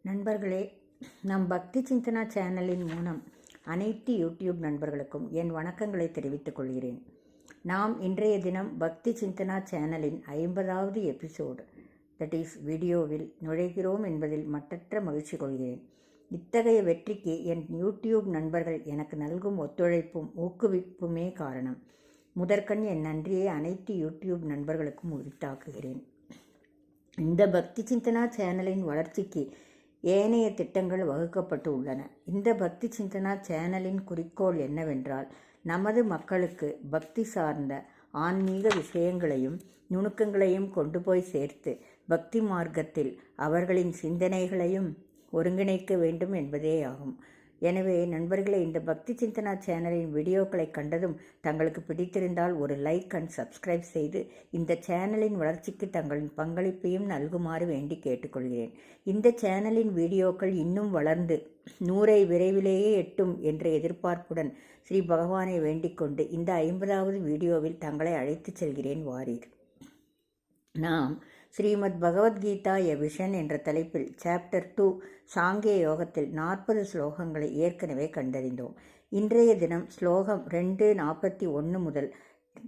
நண்பர்களே, நம் பக்தி சிந்தனா சேனலின் மூலம் அனைத்து யூடியூப் நண்பர்களுக்கும் என் வணக்கங்களை தெரிவித்துக் கொள்கிறேன். நாம் இன்றைய தினம் பக்தி சிந்தனா சேனலின் 50வது எபிசோடு தட் இஸ் வீடியோவில் நுழைகிறோம் என்பதில் மட்டற்ற மகிழ்ச்சி கொள்கிறேன். இத்தகைய வெற்றிக்கு என் யூடியூப் நண்பர்கள் எனக்கு நல்கும் ஒத்துழைப்பும் ஊக்குவிப்புமே காரணம். முதற்கண் என் நன்றியை அனைத்து யூடியூப் நண்பர்களுக்கும் உரித்தாக்குகிறேன். இந்த பக்தி சிந்தனா சேனலின் வளர்ச்சிக்கு ஏனைய திட்டங்கள் வகுக்கப்பட்டு உள்ளன. இந்த பக்தி சிந்தனா சேனலின் குறிக்கோள் என்னவென்றால், நமது மக்களுக்கு பக்தி சார்ந்த ஆன்மீக விஷயங்களையும் நுணுக்கங்களையும் கொண்டு போய் சேர்த்து பக்தி மார்க்கத்தில் அவர்களின் சிந்தனைகளையும் ஒருங்கிணைக்க வேண்டும் என்பதேயாகும். எனவே நண்பர்களே, இந்த பக்தி சிந்தனா சேனலின் வீடியோக்களை கண்டதும் தங்களுக்கு பிடித்திருந்தால் ஒரு லைக் அண்ட் சப்ஸ்கிரைப் செய்து இந்த சேனலின் வளர்ச்சிக்கு தங்களின் பங்களிப்பையும் நல்குமாறு வேண்டி கேட்டுக்கொள்கிறேன். இந்த சேனலின் வீடியோக்கள் இன்னும் வளர்ந்து 100 விரைவிலேயே எட்டும் என்ற எதிர்பார்ப்புடன் ஸ்ரீ பகவானை வேண்டிக் கொண்டு இந்த 50வது வீடியோவில் தங்களை அழைத்துச் செல்கிறேன். வாரீர். நாம் ஸ்ரீமத் பகவத் கீதா எ விஷன் என்ற தலைப்பில் சாப்டர் 2 சாங்கிய யோகத்தில் 40 ஸ்லோகங்களை ஏற்கனவே கண்டறிந்தோம். இன்றைய தினம் ஸ்லோகம் 2:41 முதல்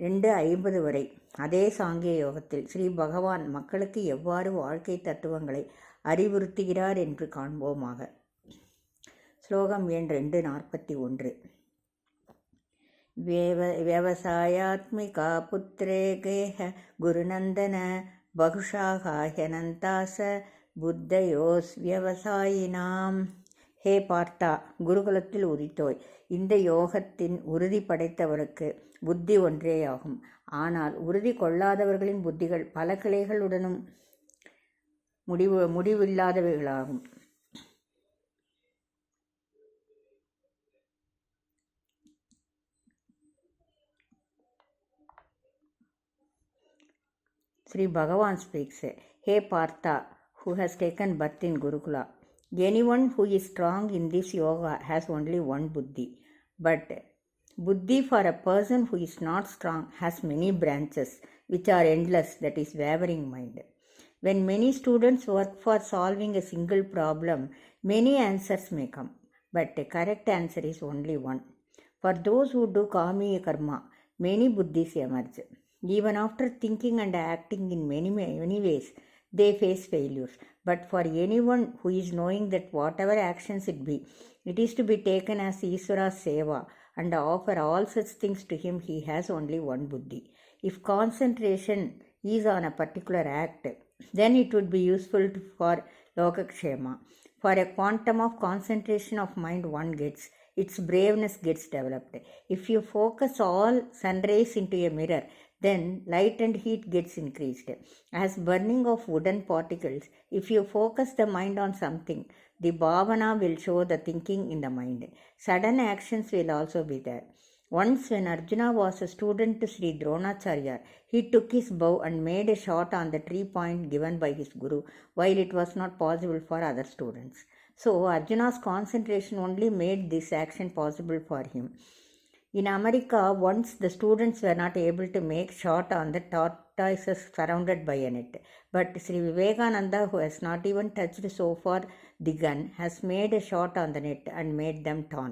2:50 வரை அதே சாங்கிய யோகத்தில் ஸ்ரீ பகவான் மக்களுக்கு எவ்வாறு வாழ்க்கை தத்துவங்களை அறிவுறுத்துகிறார் என்று காண்போமாக. ஸ்லோகம் எண் 2:41. விவசாயாத்மிகா புத்திரே கேஹ குருநந்தன பகுஷாகாஹ்யனந்தாச புத்தயோஸ் விவசாயினாம். ஹே பார்த்தா, குருகுலத்தில் உதித்தோய், இந்த யோகத்தின் உறுதி படைத்தவருக்கு புத்தி ஒன்றேயாகும். ஆனால் உறுதி கொள்ளாதவர்களின் புத்திகள் பல கிளைகளுடனும் முடிவில்லாதவைகளாகும். Sri Bhagavan speaks, Hey Partha, who has taken birth in Gurukula, anyone who is strong in this yoga has only one buddhi. But buddhi for a person who is not strong has many branches, which are endless, that is wavering mind. When many students work for solving a single problem, many answers may come, but the correct answer is only one. For those who do kamiya karma, many buddhis emerge. Even after thinking and acting in many ways, they face failures. But for anyone who is knowing that whatever actions it be, it is to be taken as Iswara's seva and offer all such things to him, he has only one buddhi. If concentration is on a particular act, then it would be useful for lokakshema. For a quantum of concentration of mind one gets, its braveness gets developed. If you focus all sun rays into a mirror, then light and heat gets increased. As burning of wooden particles, if you focus the mind on something, the bhavana will show the thinking in the mind. Sudden actions will also be there. Once when Arjuna was a student to Sri Dronacharya, he took his bow and made a shot on the tree point given by his guru, while it was not possible for other students. So Arjuna's concentration only made this action possible for him. In America, once the students were not able to make shot on the tortoises surrounded by a net. But Sri Vivekananda, who has not even touched so far the gun, has made a shot on the net and made them torn.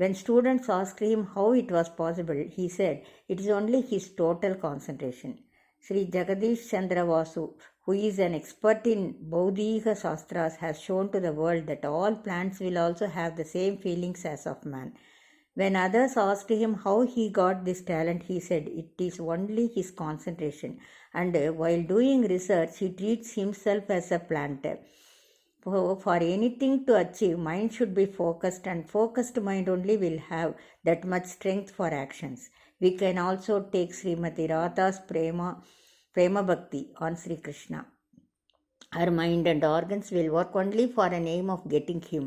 When students asked him how it was possible, he said, it is only his total concentration. Sri Jagadish Chandra Vasu, who is an expert in Bauddhiga Shastras, has shown to the world that all plants will also have the same feelings as of man. When others asked him how he got this talent, he said it is only his concentration, and while doing research, he treats himself as a plant. For anything to achieve, mind should be focused, and focused mind only will have that much strength for actions. We can also take Srimati Radha's Prema Bhakti on Sri Krishna. Her mind and organs will work only for an aim of getting him.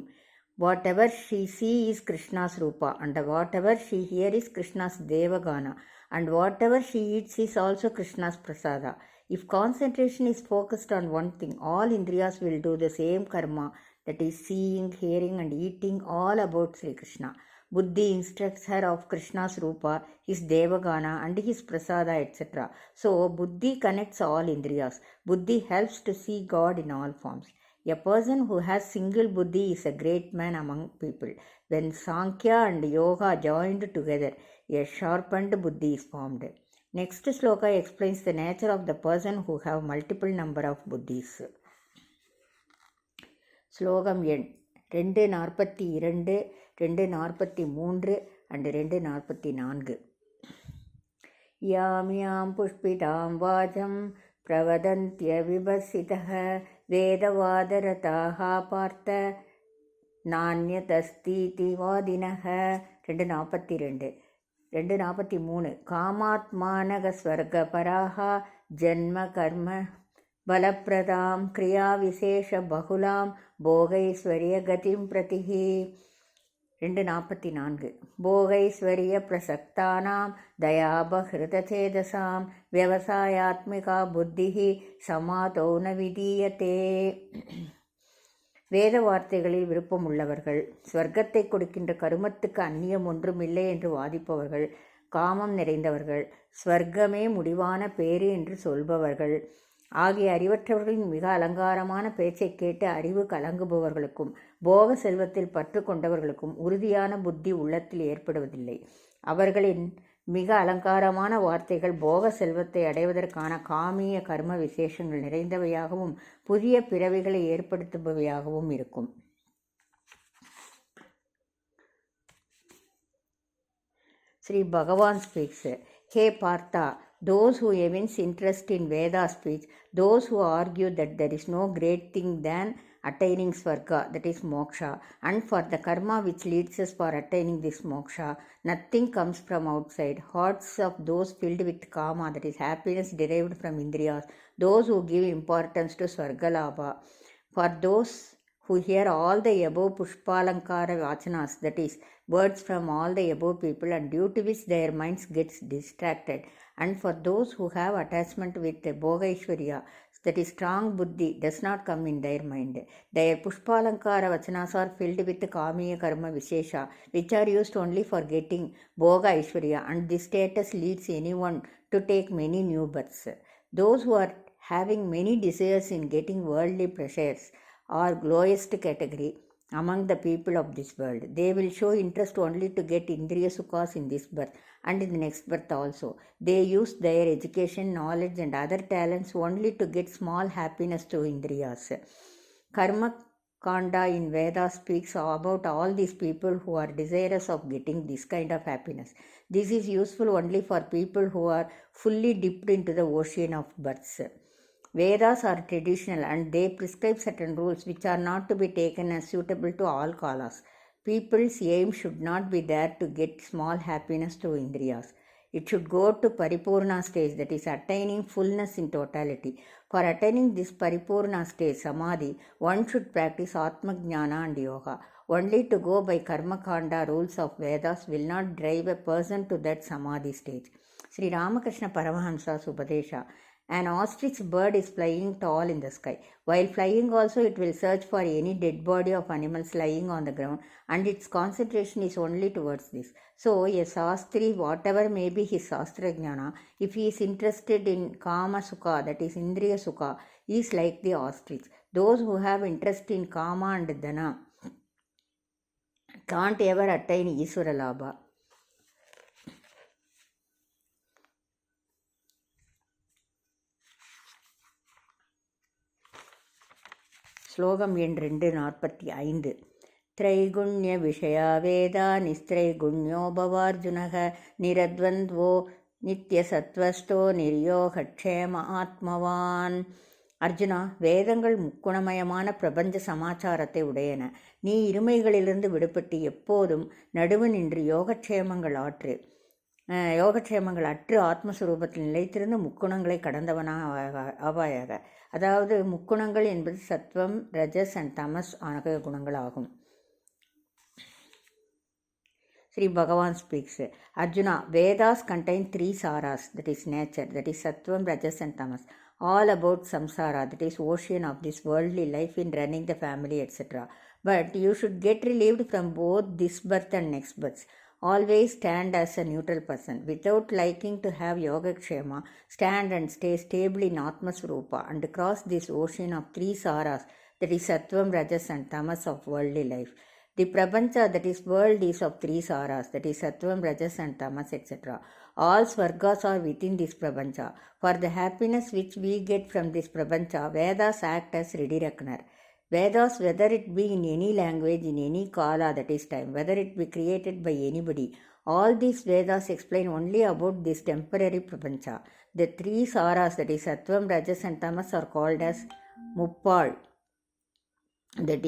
Whatever she sees is Krishna's Rupa, and whatever she hears is Krishna's Devagana, and whatever she eats is also Krishna's Prasada. If concentration is focused on one thing, all Indriyas will do the same karma, that is seeing, hearing and eating, all about Sri Krishna. Buddhi instructs her of Krishna's Rupa, his Devagana and his Prasada, etc. So Buddhi connects all Indriyas. Buddhi helps to see God in all forms. A person who has single buddhi is a great man among people. When Saankya and Yoga joined together, a sharpened buddhi is formed. Next sloka explains the nature of the person who have multiple number of buddhis. Slogam எண் 242, 243 and 244. यां यां पुष्पितां वाचं प्रवदन्त्यविभसितः वेदवादरताः पार्थ नान्यतस्तीति वादिनः. 242, 243. कामात्मानगस्वर्गपराः जन्म कर्म बलप्रदां क्रियाविशेषबहुलां भोगैश्वर्यगतिं प्रतिः. 244. भोगैश्वर्यप्रसक्तानां दयाबहृतचेतसां व्यवसायात्मिका புத்திः சமாதோ ந விதீயதே. வேத வார்த்தைகளில் விருப்பமுள்ளவர்கள், ஸ்வர்க்கத்தை கொடுக்கின்ற கருமத்துக்கு அந்நியம் ஒன்றுமில்லை என்று வாதிப்பவர்கள், காமம் நிறைந்தவர்கள், ஸ்வர்க்கமே முடிவான பேறு என்று சொல்பவர்கள் ஆகிய அறிவற்றவர்களின் மிக அலங்காரமான பேச்சை கேட்டு அறிவு கலங்குபவர்களுக்கும் போக செல்வத்தில் பற்று கொண்டவர்களுக்கும் உறுதியான புத்தி உள்ளத்தில் ஏற்படுவதில்லை. அவர்களின் மிக அலங்காரமான வார்த்தைகள் போக செல்வத்தை அடைவதற்கான காமிய கர்ம விசேஷங்கள் நிறைந்தவையாகவும் புதிய பிறவிகளை ஏற்படுத்துபவையாகவும் இருக்கும். Sri Bhagavan speaks, Hey Partha, those who evince interest in Veda speech, those who argue that there is no great thing than attaining Svarga, that is moksha, and for the karma which leads us for attaining this moksha, nothing comes from outside. Hearts of those filled with kama, that is happiness derived from indriyas, those who give importance to Svargalabha, for those who hear all the above pushpalankara vachanas, that is words from all the above people, and due to which their minds gets distracted, and for those who have attachment with Bhogaishwarya, that is strong buddhi does not come in their mind. Their pushpalankara vachanas are filled with kamiya karma vishesha, which are used only for getting Bhoga Aishwarya, and this status leads anyone to take many new births. Those who are having many desires in getting worldly pleasures are lowest category among the people of this world. They will show interest only to get indriya sukhas in this birth and in the next birth also. They use their education, knowledge and other talents only to get small happiness through indriyas. Karma Kanda in Veda speaks about all these people who are desirous of getting this kind of happiness. This is useful only for people who are fully dipped into the ocean of births. Vedas are traditional and they prescribe certain rules which are not to be taken as suitable to all kalas. People's aim should not be there to get small happiness through indriyas. It should go to Paripurna stage, that is attaining fullness in totality. For attaining this Paripurna stage, Samadhi, one should practice Atma Jnana and Yoga. Only to go by Karma Kanda rules of Vedas will not drive a person to that Samadhi stage. Sri Ramakrishna Paramahamsa's Upadesha. An ostrich bird is flying tall in the sky. While flying also it will search for any dead body of animals lying on the ground, and its concentration is only towards this. So a Sastri, whatever may be his Sastra Jnana, if he is interested in Kama Sukha, that is Indriya Sukha, is like the ostrich. Those who have interest in Kama and Dhana can't ever attain Iswara Labha. ஸ்லோகம் எண் 245. त्रैगुण्य विषया वेदा निस्त्रैगुण्यो भवार्जुनः निरद्वन्द्वो நித்தியசத்வஸ்தோ நிர்யோகக்ஷேம ஆத்மவான். அர்ஜுனா, வேதங்கள் முக்குணமயமான பிரபஞ்ச சமாச்சாரத்தை உடையன. நீ இருமைகளிலிருந்து விடுபட்டு எப்போதும் நடுவு நின்று யோகக்ஷேமங்கள் அற்று ஆத்மஸ்வரூபத்தில் நிலைத்திருந்து முக்குணங்களை கடந்தவனாவாயாக. அதாவது முக்குணங்கள் என்பது சத்வம், ரஜஸ் அண்ட் தமஸ் ஆகிய குணங்கள் ஆகும். Sri Bhagavan speaks, Arjuna, Vedas contain 3 saras, that is nature, that is Sattvam, Rajas and Tamas, all about samsara, that is ocean of this worldly life in running the family, etc. But you should get relieved from both this birth and next births. Always stand as a neutral person. Without liking to have Yogakshema, stand and stay stable in Atma Swarupa and cross this ocean of 3 saras that is Sattvam, Rajas and Tamas of worldly life. The Prapancha, that is world, is of three saras, that is Sattvam, Rajas and Tamas, etc. All Swargas are within this Prapancha. For the happiness which we get from this Prapancha, Vedas act as ready reckoner. Vedas, whether it be in any language, in any kala, that is time, whether it be created by anybody, all these Vedas explain only about this temporary Prapancha. The three saras, that is Sattvam, Rajas and Tamas, are called as Muppal. That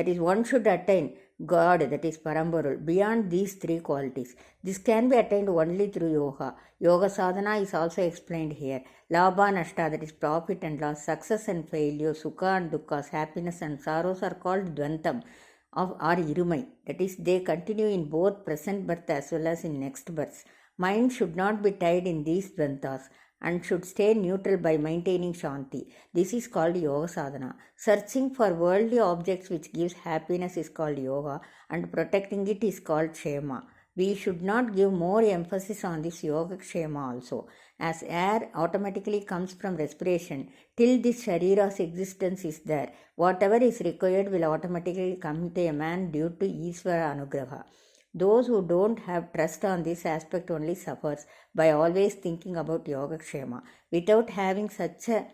is, one should attain God, that is Paramborul, beyond these three qualities. This can be attained only through yoga. Yoga sadhana is also explained here. Labha, Nashta, that is profit and loss, success and failure, Sukha and Dukkha, happiness and sorrows are called Dvantam or Irumai. That is, they continue in both present birth as well as in next births. Mind should not be tied in these Dvantas and should stay neutral by maintaining Shanti. This is called Yoga Sadhana. Searching for worldly objects which gives happiness is called Yoga, and protecting it is called Kshema. We should not give more emphasis on this Yoga Kshema also, as air automatically comes from respiration. Till this Sharira's existence is there, whatever is required will automatically come to a man due to Isvara Anugraha. Those who don't have trust on this aspect only suffers by always thinking about Yoga Kshema. Without having such a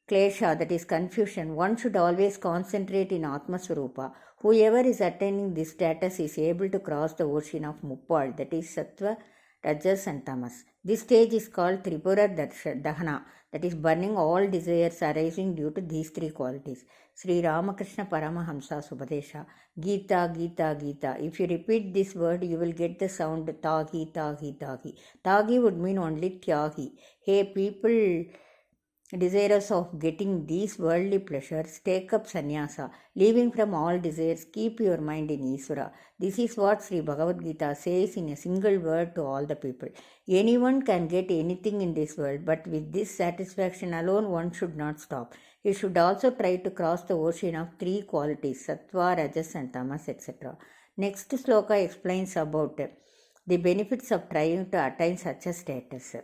klesha, that is confusion, one should always concentrate in Atma Swarupa. Whoever is attaining this status is able to cross the ocean of Muppal, that is Sattva, Rajas and Tamas. This stage is called Tripura Dahana, that is burning all desires arising due to these three qualities. Sri Ramakrishna Paramahamsa Subhadesha, Gita, Gita, Gita. If you repeat this word, you will get the sound Tagi, Tagi, Tagi. Tagi would mean only Tyagi. Hey people desirous of getting these worldly pleasures, take up sannyasa, leaving from all desires, keep your mind in Isvara. This is what Sri Bhagavad Gita says in a single word to all the people. Anyone can get anything in this world, but with this satisfaction alone one should not stop. He should also try to cross the ocean of three qualities, Sattva, Rajas and Tamas, etc. Next Sloka explains about the benefits of trying to attain such a status.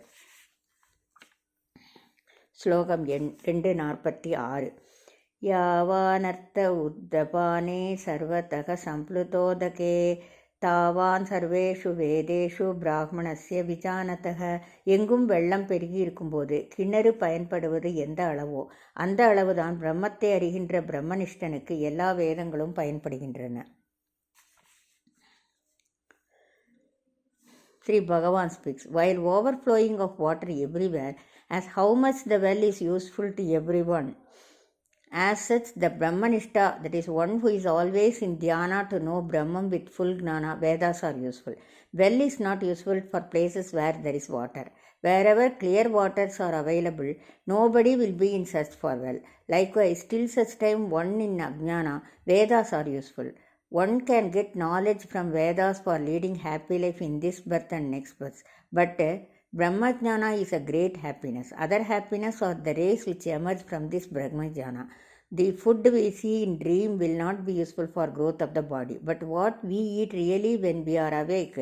श्लोकं 246 यावानर्थ उद्दपाने सर्वतः संप्लुतोदके தாவான் சர்வேஷு வேதேஷு பிராமணஸ்ய விஜானதக. எங்கும் வெள்ளம் பெருகி இருக்கும்போது கிணறு பயன்படுவது எந்த அளவோ அந்த அளவுதான் பிரம்மத்தை அறிகின்ற பிரம்மனிஷ்டனுக்கு எல்லா வேதங்களும் பயன்படுகின்றன. Sri Bhagavan speaks, while overflowing of water everywhere, as how much the well is useful to everyone, as such the Brahmanishta, that is one who is always in dhyana to know Brahman with full gnana, Vedas are useful. Well is not useful for places where there is water. Wherever clear waters are available, nobody will be in search for well. Likewise, till such time one in Ajnana, Vedas are useful. One can get knowledge from Vedas for leading happy life in this birth and next birth. But Brahmajnana is a great happiness. Other happiness are the rays which emerge from this Brahmajnana. The food we see in dream will not be useful for growth of the body. But what we eat really when we are awake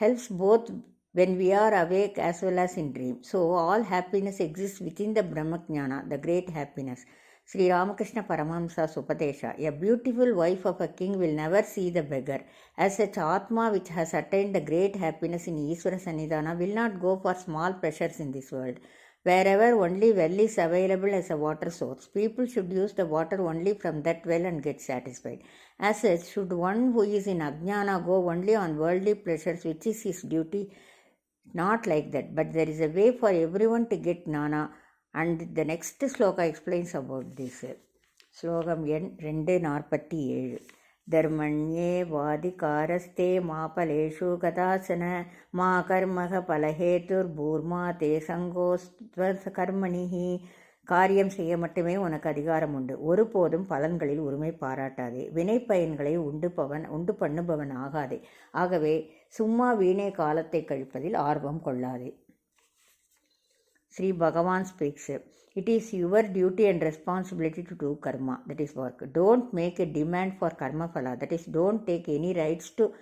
helps both when we are awake as well as in dream. So all happiness exists within the Brahmajnana, the great happiness. Sri Ramakrishna Paramahamsa Supadesha, a beautiful wife of a king will never see the beggar. As such, Atma which has attained the great happiness in Isvara Sannidhana will not go for small pleasures in this world. Wherever only well is available as a water source, people should use the water only from that well and get satisfied. As such, should one who is in Ajnana go only on worldly pleasures, which is his duty? Not like that, but there is a way for everyone to get Gnana. And the next sloka explains about this. Slokam 247. Dharmanye vadikaraste ma paleshu gadasana ma karmaha palahetur bhurma te sangostva karmanihi. காரியம் செய்ய மட்டுமே உனக்கு அதிகாரம் உண்டு. ஒருபோதும் பலன்களில் உரிமை பாராட்டாதே. வினை பயன்களை உண்டு பண்ணுபவன் ஆகாதே. ஆகவே சும்மா வீணே காலத்தை கழிப்பதில் ஆர்வம் கொள்ளாதே. Sri Bhagavan speaks, it is your duty and responsibility to do karma, that is work. Don't make a demand for karma phala, that is don't take any rights to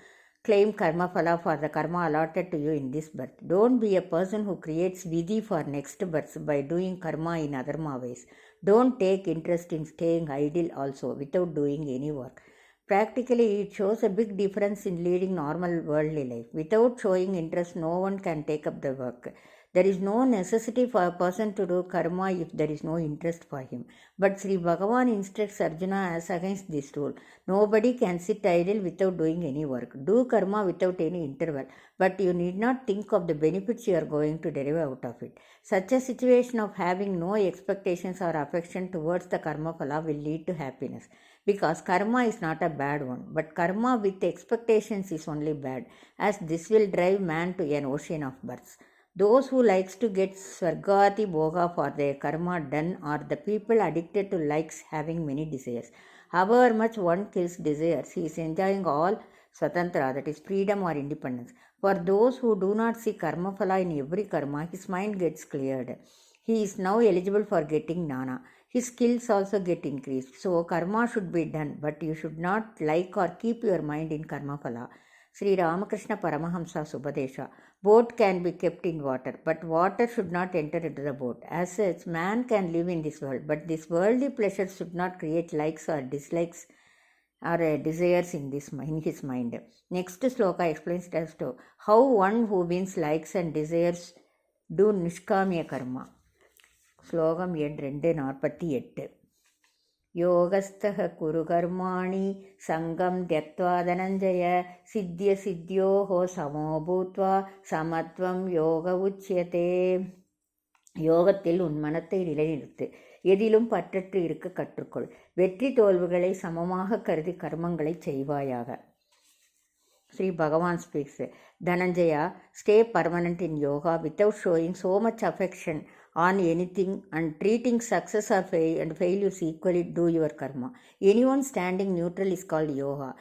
claim karma phala for the karma allotted to you in this birth. Don't be a person who creates vidhi for next birth by doing karma in adharma ways. Don't take interest in staying idle also without doing any work. Practically, it shows a big difference in leading normal worldly life. Without showing interest, no one can take up the work. There is no necessity for a person to do karma if there is no interest for him. But Sri Bhagavan instructs Arjuna as against this rule. Nobody can sit idle without doing any work. Do karma without any interval, but you need not think of the benefits you are going to derive out of it. Such a situation of having no expectations or affection towards the karma phala will lead to happiness. Because karma is not a bad one, but karma with expectations is only bad, as this will drive man to an ocean of births. Those who likes to get Swargati Bhoga for their karma done are the people addicted to likes having many desires. However much one kills desires, he is enjoying all Swatantra, that is freedom or independence. For those who do not see karma phala in every karma, his mind gets cleared. He is now eligible for getting Nana. His skills also get increased. So karma should be done, but you should not like or keep your mind in karma phala. Sri Ramakrishna Paramahamsa Subhadesha. Boat can be kept in water, but water should not enter into the boat. As such, man can live in this world, but this worldly pleasures should not create likes or dislikes or desires in his mind. Next sloka explains as to how one who wins likes and desires do nishkamya karma. Slokam எண் 248. योगस्थः कुरु कर्माणि सङ्गं त्यक्त्वा धनञ्जय सिद्ध्य सिद्ध्योः समो भूत्वा சமத்துவம் யோக உச்சியதே. யோகத்தில் உன் மனத்தை நிலைநிறுத்து, எதிலும் பற்றற்று இருக்க கற்றுக்கொள், வெற்றி தோல்வுகளை சமமாக கருதி கர்மங்களை செய்வாயாக. Sri Bhagavan speaks, Dhananjaya, stay permanent in yoga without showing so much affection on anything and treating success or and failures equally. Do your karma. Anyone standing neutral is called yoga.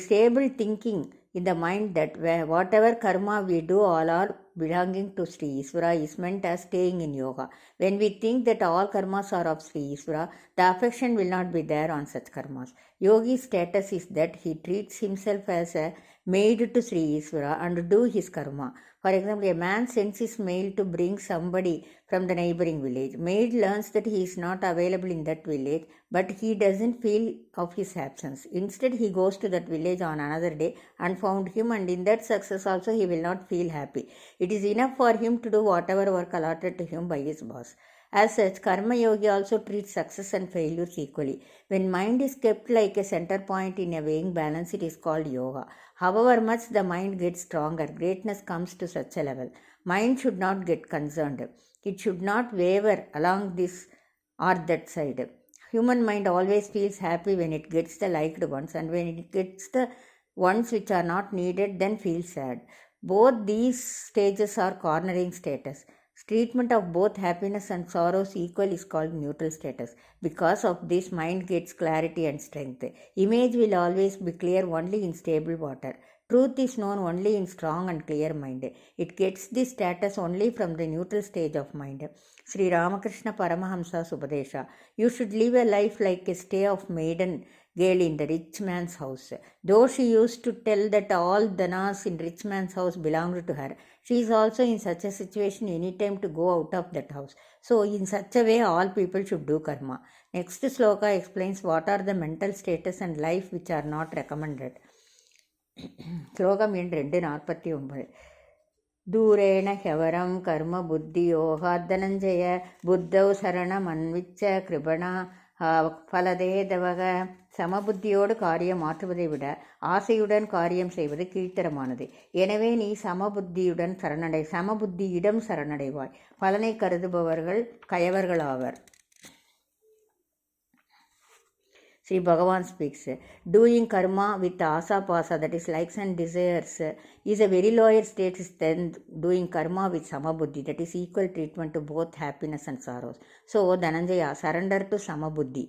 Stable thinking in the mind that whatever karma we do, all are belonging to Sri Isvara is meant as staying in yoga. When we think that all karmas are of Sri Isvara, the affection will not be there on such karmas. Yogi's status is that he treats himself as a maid to Sri Isvara and do his karma. For example, a man sends his maid to bring somebody from the neighboring village. Maid learns that he is not available in that village, but he doesn't feel of his absence. Instead, he goes to that village on another day and found him, and in that success also he will not feel happy. It is enough for him to do whatever work allotted to him by his boss. As such, Karma Yogi also treats success and failures equally. When mind is kept like a center point in a weighing balance, it is called yoga. However much the mind gets stronger, greatness comes to such a level. Mind should not get concerned. It should not waver along this or that side. Human mind always feels happy when it gets the liked ones, and when it gets the ones which are not needed, then feels sad. Both these stages are cornering status. Treatment of both happiness and sorrows equal is called neutral status. Because of this, mind gets clarity and strength. Image will always be clear only in stable water. Truth is known only in strong and clear mind. It gets this status only from the neutral stage of mind. Sri Ramakrishna Paramahamsa Subhadesha. You should live a life like a stay of maiden girl in the rich man's house. Though she used to tell that all dhanas in rich man's house belonged to her, she is also in such a situation any time to go out of that house. So in such a way, all people should do karma. Next sloka explains what are the mental status and life which are not recommended. Slokam எண் 249. दूरेण ह्यवरं कर्म बुद्धियोगाद्धनञ्जय बुद्धौ சரணமன்விச்ச கிருபணா பலதேதவக. சமபுத்தியோடு காரியம் மாற்றுவதை விட ஆசையுடன் காரியம் செய்வது கீழ்த்தரமானது. எனவே நீ சமபுத்தியிடம் சரணடைவாய். பலனை கருதுபவர்கள் கயவர்களாவர். Sri Bhagavan speaks, doing karma with asapasa, that is likes and desires, is a very lower status than doing karma with samabuddhi, that is equal treatment to both happiness and sorrows. So Dhananjaya, surrender to samabuddhi.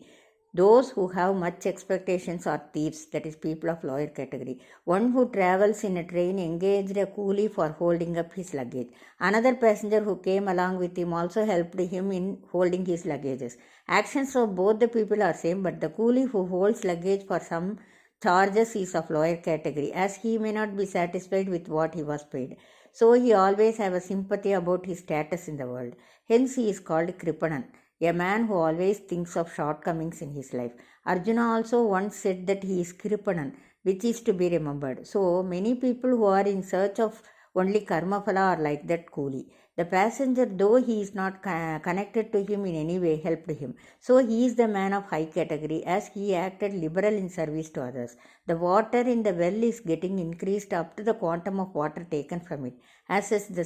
Those who have much expectations are thieves, that is people of lower category. One who travels in a train engaged a coolie for holding up his luggage. Another passenger who came along with him also helped him in holding his luggages. Actions of both the people are same, but the coolie who holds luggage for some charges is of lower category, as he may not be satisfied with what he was paid. So he always have a sympathy about his status in the world. Hence he is called Kripanan, a man who always thinks of shortcomings in his life. Arjuna also once said that he is Kripanan, which is to be remembered. So many people who are in search of only karma phala are like that coolie. The passenger, though he is not connected to him in any way, helped him. So he is the man of high category, as he acted liberal in service to others. The water in the well is getting increased up to the quantum of water taken from it. As is the